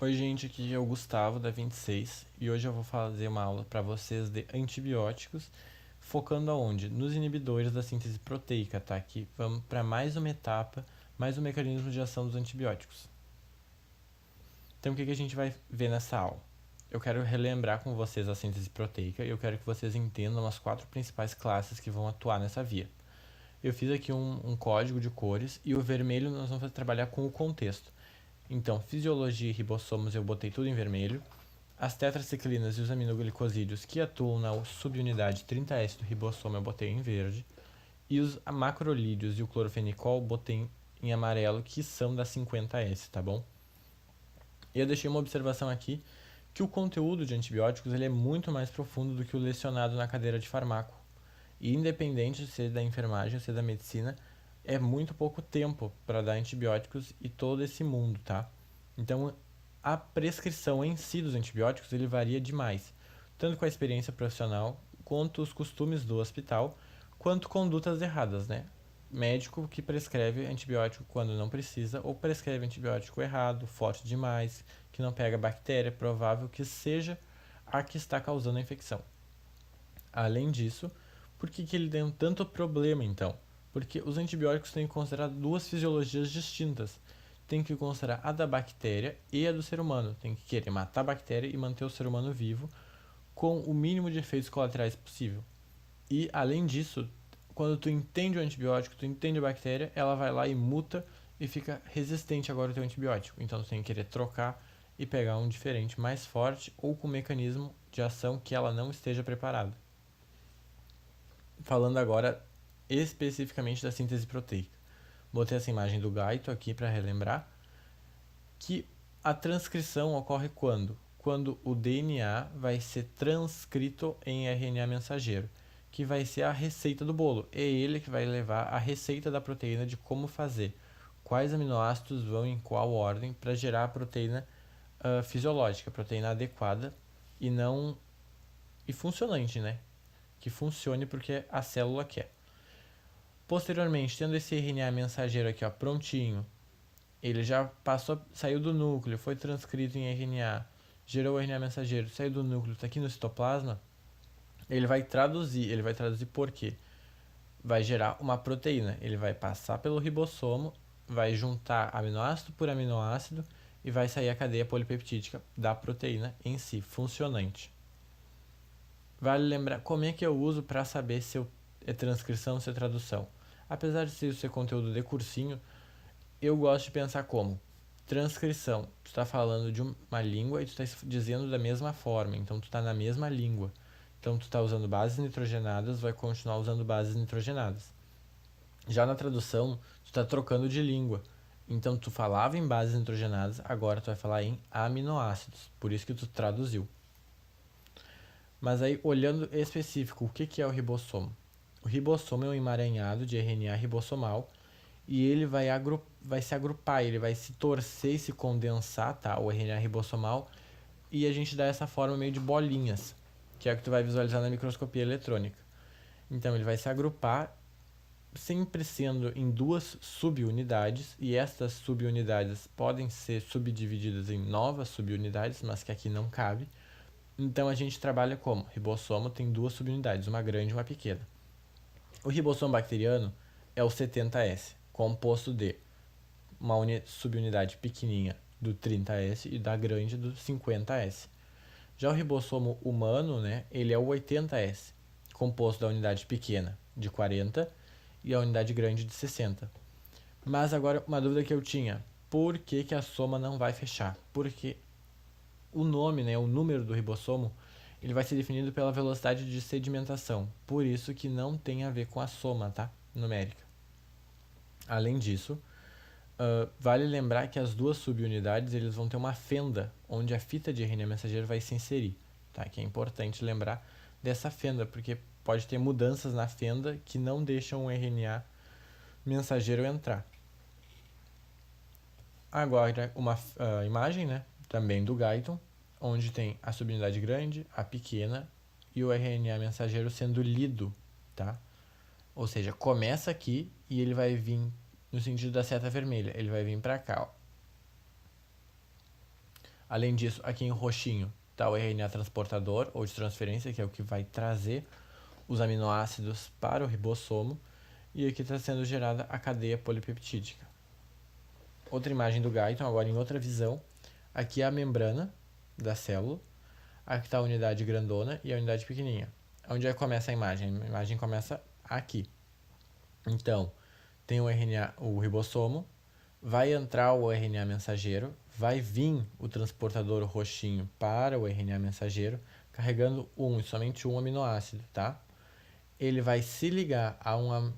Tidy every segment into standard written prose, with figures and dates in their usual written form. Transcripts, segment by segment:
Oi, gente, aqui é o Gustavo da 26 e hoje eu vou fazer uma aula para vocês de antibióticos, focando aonde? Nos inibidores da síntese proteica, tá? Aqui vamos para mais uma etapa, mais um mecanismo de ação dos antibióticos. Então, o que a gente vai ver nessa aula? Eu quero relembrar com vocês a síntese proteica e eu quero que vocês entendam as 4 principais classes que vão atuar nessa via. Eu fiz aqui um código de cores e o vermelho nós vamos trabalhar com o contexto. Então, fisiologia e ribossomos eu botei tudo em vermelho. As tetraciclinas e os aminoglicosídeos que atuam na subunidade 30S do ribossomo eu botei em verde. E os macrolídeos e o clorofenicol botei em amarelo, que são da 50S, tá bom? E eu deixei uma observação aqui, que o conteúdo de antibióticos ele é muito mais profundo do que o lecionado na cadeira de farmaco. E independente de ser da enfermagem ou ser da medicina, é muito pouco tempo para dar antibióticos e todo esse mundo, tá? Então, a prescrição em si dos antibióticos ele varia demais, tanto com a experiência profissional, quanto os costumes do hospital, quanto condutas erradas, né? Médico que prescreve antibiótico quando não precisa, ou prescreve antibiótico errado, forte demais, que não pega bactéria, provável que seja a que está causando a infecção. Além disso, por que ele tem tanto problema então? Porque os antibióticos têm que considerar duas fisiologias distintas. Tem que considerar a da bactéria e a do ser humano. Tem que querer matar a bactéria e manter o ser humano vivo com o mínimo de efeitos colaterais possível. E além disso, quando tu entende o antibiótico, tu entende a bactéria, ela vai lá e muta e fica resistente agora ao teu antibiótico. Então tu tem que querer trocar e pegar um diferente mais forte ou com um mecanismo de ação que ela não esteja preparada. Falando agora especificamente da síntese proteica. Botei essa imagem do gaito aqui para relembrar que a transcrição ocorre quando? Quando o DNA vai ser transcrito em RNA mensageiro, que vai ser a receita do bolo. É ele que vai levar a receita da proteína de como fazer, quais aminoácidos vão em qual ordem para gerar a proteína fisiológica, a proteína adequada e não e funcionante, né? Que funcione porque a célula quer. Posteriormente, tendo esse RNA mensageiro aqui, ó, prontinho, ele já passou, saiu do núcleo, foi transcrito em RNA, gerou o RNA mensageiro, saiu do núcleo, está aqui no citoplasma, ele vai traduzir por quê? Vai gerar uma proteína, ele vai passar pelo ribossomo, vai juntar aminoácido por aminoácido e vai sair a cadeia polipeptídica da proteína em si, funcionante. Vale lembrar como é que eu uso para saber se é transcrição ou se é tradução. Apesar de ser conteúdo de cursinho, eu gosto de pensar como transcrição. Tu está falando de uma língua e tu está dizendo da mesma forma, então tu está na mesma língua. Então tu está usando bases nitrogenadas, vai continuar usando bases nitrogenadas. Já na tradução, tu está trocando de língua. Então tu falava em bases nitrogenadas, agora tu vai falar em aminoácidos. Por isso que tu traduziu. Mas aí, olhando específico, o que é o ribossomo? O ribossomo é um emaranhado de RNA ribossomal e ele vai se agrupar, ele vai se torcer e se condensar, tá? O RNA ribossomal, e a gente dá essa forma meio de bolinhas, que é o que tu vai visualizar na microscopia eletrônica. Então ele vai se agrupar, sempre sendo em duas subunidades, e estas subunidades podem ser subdivididas em novas subunidades, mas que aqui não cabe. Então a gente trabalha como? Ribossomo tem duas subunidades, uma grande e uma pequena. O ribossomo bacteriano é o 70S, composto de uma subunidade pequenininha do 30S e da grande do 50S. Já o ribossomo humano, né, ele é o 80S, composto da unidade pequena de 40 e a unidade grande de 60. Mas agora uma dúvida que eu tinha, por que a soma não vai fechar? Porque o nome, né, o número do ribossomo, ele vai ser definido pela velocidade de sedimentação. Por isso que não tem a ver com a soma, tá? Numérica. Além disso, vale lembrar que as duas subunidades eles vão ter uma fenda onde a fita de RNA mensageiro vai se inserir, tá? Que é importante lembrar dessa fenda, porque pode ter mudanças na fenda que não deixam o RNA mensageiro entrar. Agora uma imagem, né, também do Guyton, onde tem a subunidade grande, a pequena e o RNA mensageiro sendo lido, tá? Ou seja, começa aqui e ele vai vir no sentido da seta vermelha, ele vai vir para cá, ó. Além disso, aqui em roxinho está o RNA transportador ou de transferência, que é o que vai trazer os aminoácidos para o ribossomo, e aqui está sendo gerada a cadeia polipeptídica. Outra imagem do Guyton, agora em outra visão. Aqui é a membrana da célula, aqui está a unidade grandona e a unidade pequenininha. Onde é que começa a imagem? A imagem começa aqui. Então, tem o RNA, o ribossomo, vai entrar o RNA mensageiro, vai vir o transportador roxinho para o RNA mensageiro, carregando e somente um aminoácido, tá? Ele vai se ligar a um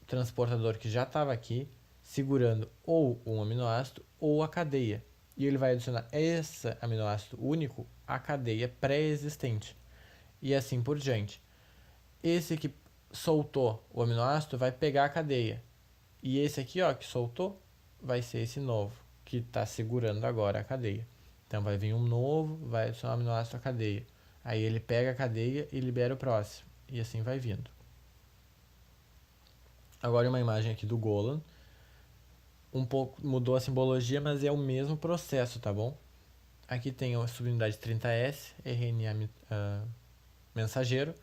transportador que já estava aqui, segurando ou um aminoácido ou a cadeia. E ele vai adicionar esse aminoácido único à cadeia pré-existente. E assim por diante. Esse que soltou o aminoácido vai pegar a cadeia. E esse aqui, ó, que soltou, vai ser esse novo, que está segurando agora a cadeia. Então vai vir um novo, vai adicionar o aminoácido à cadeia. Aí ele pega a cadeia e libera o próximo. E assim vai vindo. Agora uma imagem aqui do Golan. Um pouco mudou a simbologia, mas é o mesmo processo, tá bom? Aqui tem a subunidade 30S, RNA mensageiro,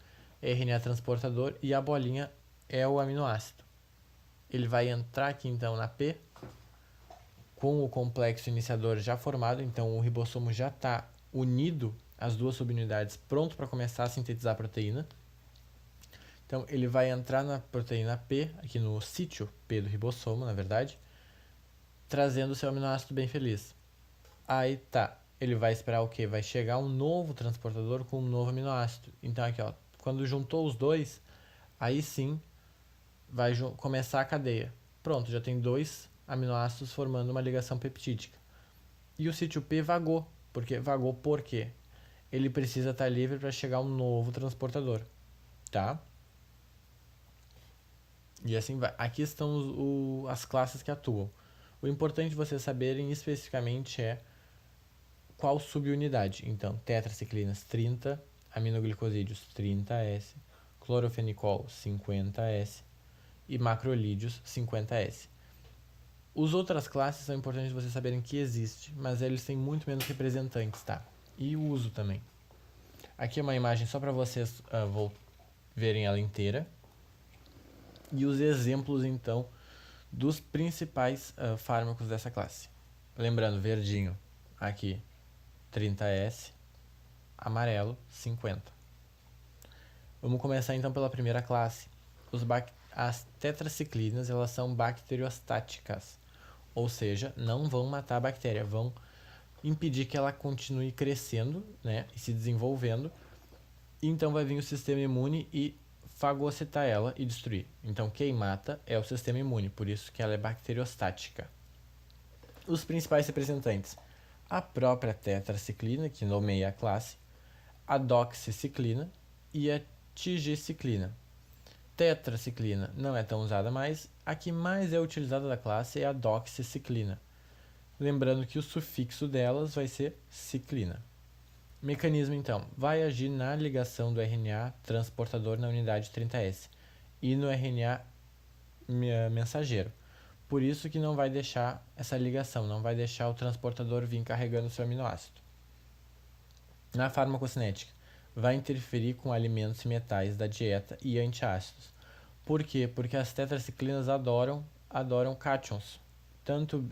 RNA transportador e a bolinha é o aminoácido. Ele vai entrar aqui então na P com o complexo iniciador já formado, então o ribossomo já está unido às duas subunidades, pronto para começar a sintetizar a proteína. Então ele vai entrar na proteína P, aqui no sítio P do ribossomo, na verdade, trazendo o seu aminoácido bem feliz. Aí tá, ele vai esperar o quê? Vai chegar um novo transportador com um novo aminoácido. Então aqui, ó, quando juntou os dois, aí sim vai começar a cadeia. Pronto, já tem dois aminoácidos formando uma ligação peptídica. E o sítio P vagou. Por quê? Ele precisa estar livre para chegar um novo transportador, tá? E assim vai. Aqui estão as classes que atuam. O importante vocês saberem especificamente é qual subunidade. Então, tetraciclinas 30, aminoglicosídeos 30S, clorofenicol 50S e macrolídeos 50S. As outras classes são importantes vocês saberem que existe, mas eles têm muito menos representantes, tá? E o uso também. Aqui é uma imagem só para vocês verem ela inteira. E os exemplos, então, dos principais fármacos dessa classe. Lembrando, verdinho, aqui 30S, amarelo 50. Vamos começar então pela primeira classe. As tetraciclinas, elas são bacteriostáticas, ou seja, não vão matar a bactéria, vão impedir que ela continue crescendo, né, e se desenvolvendo. Então vai vir o sistema imune e fagocitar ela e destruir. Então quem mata é o sistema imune, por isso que ela é bacteriostática. Os principais representantes: a própria tetraciclina, que nomeia a classe, a doxiciclina e a tigiciclina. Tetraciclina não é tão usada mais, a que mais é utilizada da classe é a doxiciclina. Lembrando que o sufixo delas vai ser ciclina. Mecanismo, então, vai agir na ligação do RNA transportador na unidade 30S e no RNA mensageiro. Por isso que não vai deixar essa ligação, não vai deixar o transportador vir carregando o seu aminoácido. Na farmacocinética, vai interferir com alimentos e metais da dieta e antiácidos. Por quê? Porque as tetraciclinas adoram cátions, tanto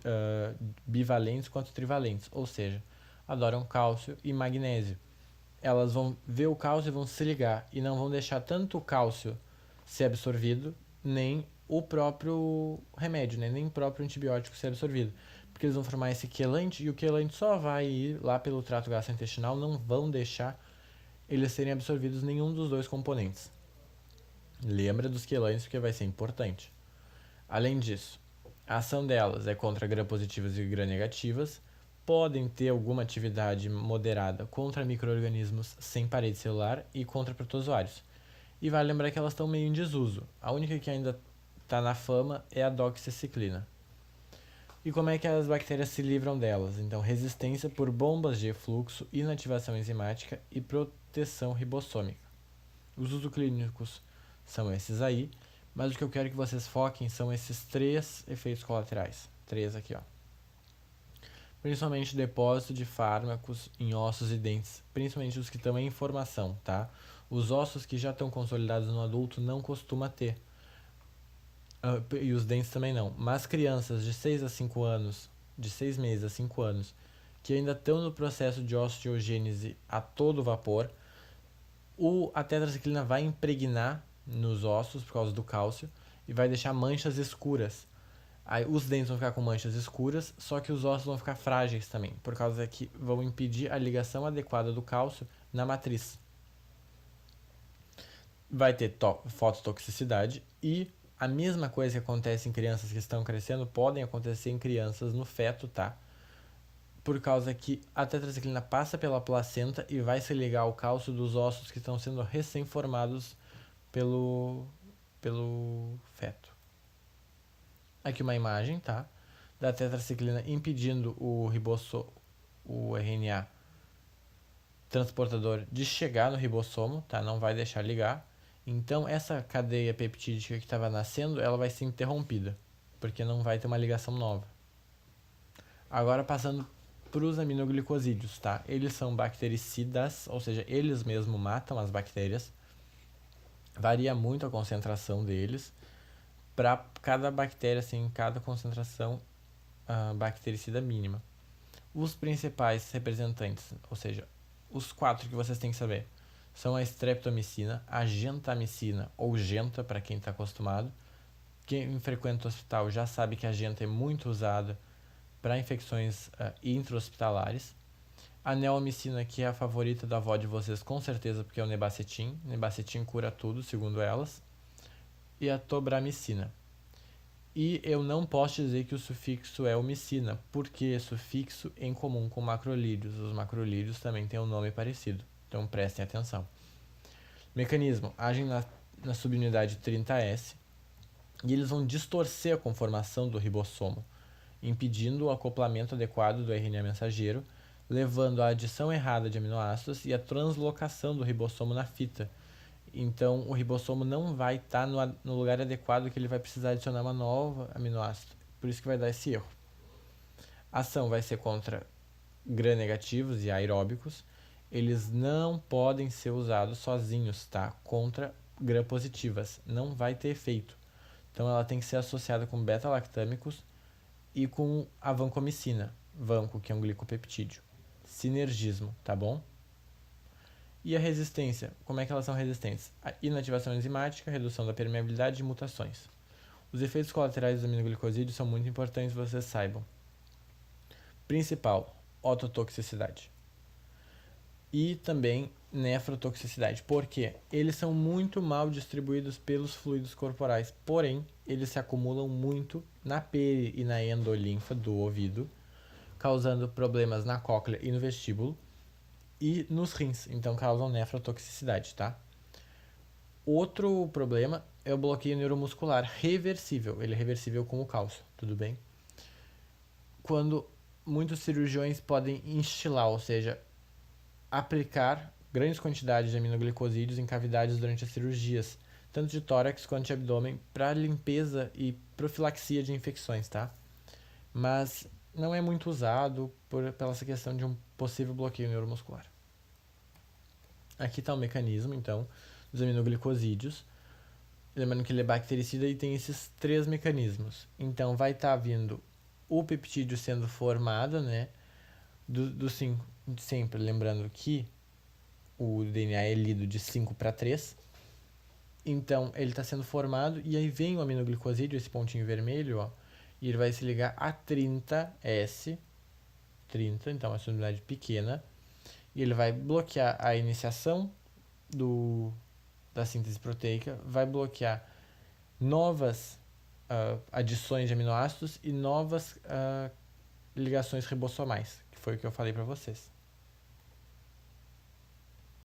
bivalentes quanto trivalentes, ou seja, adoram cálcio e magnésio. Elas vão ver o cálcio e vão se ligar, e não vão deixar tanto o cálcio ser absorvido, nem o próprio remédio, né? Nem o próprio antibiótico ser absorvido. Porque eles vão formar esse quelante, e o quelante só vai ir lá pelo trato gastrointestinal, não vão deixar eles serem absorvidos nenhum dos dois componentes. Lembra dos quelantes porque vai ser importante. Além disso, a ação delas é contra gram-positivas e gram-negativas, podem ter alguma atividade moderada contra micro-organismos sem parede celular e contra protozoários. E vale lembrar que elas estão meio em desuso. A única que ainda está na fama é a doxiciclina. E como é que as bactérias se livram delas? Então, resistência por bombas de efluxo, inativação enzimática e proteção ribossômica. Os usos clínicos são esses aí, mas o que eu quero que vocês foquem são esses 3 efeitos colaterais. 3 aqui, ó. principalmente depósito de fármacos em ossos e dentes, principalmente os que estão em formação, tá? Os ossos que já estão consolidados no adulto não costuma ter. E os dentes também não. Mas crianças de 6 a 5 anos, de 6 meses a 5 anos, que ainda estão no processo de osteogênese a todo vapor, a tetraciclina vai impregnar nos ossos por causa do cálcio e vai deixar manchas escuras. Aí os dentes vão ficar com manchas escuras, só que os ossos vão ficar frágeis também, por causa que vão impedir a ligação adequada do cálcio na matriz. Vai ter fototoxicidade e a mesma coisa que acontece em crianças que estão crescendo podem acontecer em crianças no feto, tá? Por causa que a tetraciclina passa pela placenta e vai se ligar ao cálcio dos ossos que estão sendo recém-formados pelo feto. Aqui uma imagem, tá? Da tetraciclina impedindo o RNA transportador de chegar no ribossomo, tá? Não vai deixar ligar. Então, essa cadeia peptídica que estava nascendo, ela vai ser interrompida, porque não vai ter uma ligação nova. Agora, passando para os aminoglicosídeos, tá? Eles são bactericidas, ou seja, eles mesmos matam as bactérias. Varia muito a concentração deles. Para cada bactéria, assim, cada concentração bactericida mínima. Os principais representantes, ou seja, os 4 que vocês têm que saber, são a streptomicina, a gentamicina, ou genta, para quem está acostumado. Quem frequenta o hospital já sabe que a genta é muito usada para infecções intra-hospitalares. A neomicina, que é a favorita da avó de vocês, com certeza, porque é o nebacetim. Nebacetim cura tudo, segundo elas. E a tobramicina. E eu não posso dizer que o sufixo é homicina, porque é sufixo em comum com macrolídeos. Os macrolídeos também têm um nome parecido, então prestem atenção. Mecanismo: agem na subunidade 30S e eles vão distorcer a conformação do ribossomo, impedindo o acoplamento adequado do RNA mensageiro, levando à adição errada de aminoácidos e à translocação do ribossomo na fita. Então, o ribossomo não vai estar no lugar adequado que ele vai precisar adicionar uma nova aminoácido. Por isso que vai dar esse erro. A ação vai ser contra gram-negativos e aeróbicos. Eles não podem ser usados sozinhos, tá? Contra gram-positivas. Não vai ter efeito. Então, ela tem que ser associada com beta-lactâmicos e com a vancomicina. Vanco, que é um glicopeptídeo. Sinergismo, tá bom? E a resistência, como é que elas são resistentes? A inativação enzimática, redução da permeabilidade e mutações. Os efeitos colaterais dos aminoglicosídeos são muito importantes que vocês saibam. Principal, ototoxicidade. E também nefrotoxicidade, porque eles são muito mal distribuídos pelos fluidos corporais, porém, eles se acumulam muito na peri e na endolinfa do ouvido, causando problemas na cóclea e no vestíbulo, e nos rins, então causam nefrotoxicidade, tá? Outro problema é o bloqueio neuromuscular reversível. Ele é reversível com o cálcio, tudo bem? Quando muitos cirurgiões podem instilar, ou seja, aplicar grandes quantidades de aminoglicosídeos em cavidades durante as cirurgias, tanto de tórax quanto de abdômen, para limpeza e profilaxia de infecções, tá? Mas não é muito usado pela essa questão de um possível bloqueio neuromuscular. Aqui está o mecanismo, então, dos aminoglicosídeos. Lembrando que ele é bactericida e tem esses 3 mecanismos. Então, vai estar vindo o peptídeo sendo formado, né? Sempre lembrando que o DNA é lido de 5 para 3. Então, ele está sendo formado e aí vem o aminoglicosídeo, esse pontinho vermelho, ó, e ele vai se ligar a 30S, 30, então é uma unidade pequena, e ele vai bloquear a iniciação da síntese proteica, vai bloquear novas adições de aminoácidos e novas ligações ribossomais, que foi o que eu falei para vocês.